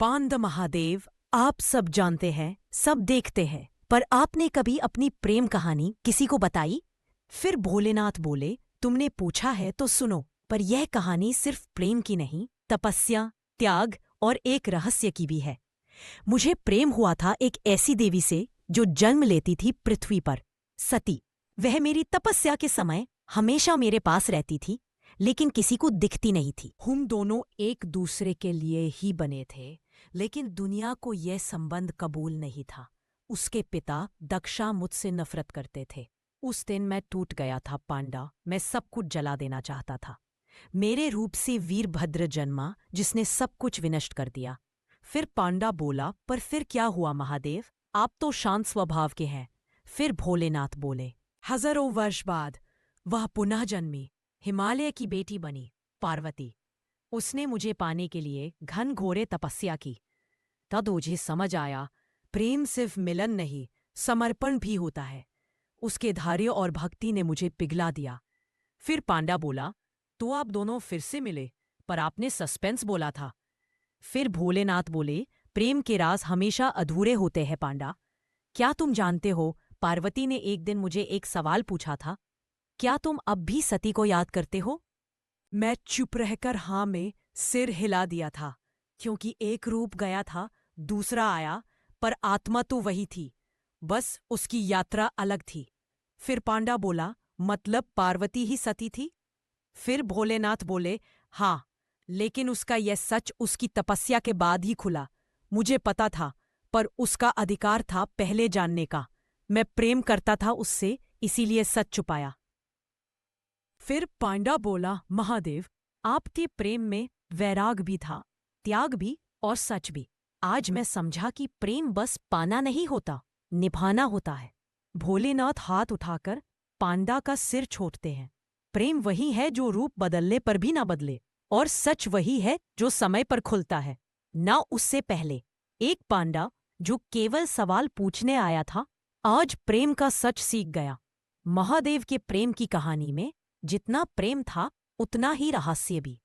पांड महादेव, आप सब जानते हैं, सब देखते हैं, पर आपने कभी अपनी प्रेम कहानी किसी को बताई? फिर भोलेनाथ बोले, तुमने पूछा है तो सुनो, पर यह कहानी सिर्फ प्रेम की नहीं, तपस्या, त्याग और एक रहस्य की भी है। मुझे प्रेम हुआ था एक ऐसी देवी से जो जन्म लेती थी पृथ्वी पर, सती। वह मेरी तपस्या के समय हमेशा मेरे पास रहती थी, लेकिन किसी को दिखती नहीं थी। हम दोनों एक दूसरे के लिए ही बने थे, लेकिन दुनिया को यह संबंध कबूल नहीं था। उसके पिता दक्षा मुझसे नफरत करते थे। उस दिन मैं टूट गया था पांडा, मैं सब कुछ जला देना चाहता था। मेरे रूप से वीरभद्र जन्मा, जिसने सब कुछ विनष्ट कर दिया। फिर पांडा बोला, पर फिर क्या हुआ महादेव? आप तो शांत स्वभाव के हैं। फिर भोलेनाथ बोले, हजारों वर्ष बाद वह पुनः जन्मी, हिमालय की बेटी बनी, पार्वती। उसने मुझे पाने के लिए घनघोर तपस्या की। तब मुझे समझ आया, प्रेम सिर्फ मिलन नहीं, समर्पण भी होता है। उसके धैर्य और भक्ति ने मुझे पिघला दिया। फिर पांडा बोला, तो आप दोनों फिर से मिले, पर आपने सस्पेंस बोला था। फिर भोलेनाथ बोले, प्रेम के राज हमेशा अधूरे होते हैं पांडा। क्या तुम जानते हो, पार्वती ने एक दिन मुझे एक सवाल पूछा था, क्या तुम अब भी सती को याद करते हो? मैं चुप रहकर हाँ में सिर हिला दिया था, क्योंकि एक रूप गया था, दूसरा आया, पर आत्मा तो वही थी, बस उसकी यात्रा अलग थी। फिर पांडा बोला, मतलब पार्वती ही सती थी? फिर भोलेनाथ बोले, हाँ, लेकिन उसका यह सच उसकी तपस्या के बाद ही खुला। मुझे पता था, पर उसका अधिकार था पहले जानने का। मैं प्रेम करता था उससे, इसीलिए सच छुपाया। फिर पांडा बोला, महादेव, आपके प्रेम में वैराग भी था, त्याग भी और सच भी। आज मैं समझा कि प्रेम बस पाना नहीं होता, निभाना होता है। भोलेनाथ हाथ उठाकर पांडा का सिर छोड़ते हैं। प्रेम वही है जो रूप बदलने पर भी ना बदले, और सच वही है जो समय पर खुलता है, ना उससे पहले। एक पांडा जो केवल सवाल पूछने आया था, आज प्रेम का सच सीख गया। महादेव के प्रेम की कहानी में जितना प्रेम था, उतना ही रहस्य भी।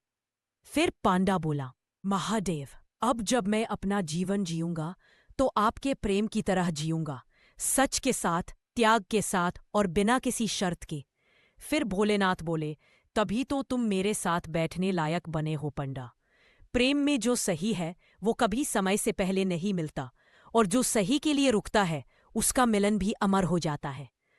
फिर पांडा बोला, महादेव, अब जब मैं अपना जीवन जीऊंगा तो आपके प्रेम की तरह जीऊंगा, सच के साथ, त्याग के साथ और बिना किसी शर्त के। फिर भोलेनाथ बोले, तभी तो तुम मेरे साथ बैठने लायक बने हो पंडा। प्रेम में जो सही है वो कभी समय से पहले नहीं मिलता, और जो सही के लिए रुकता है उसका मिलन भी अमर हो जाता है।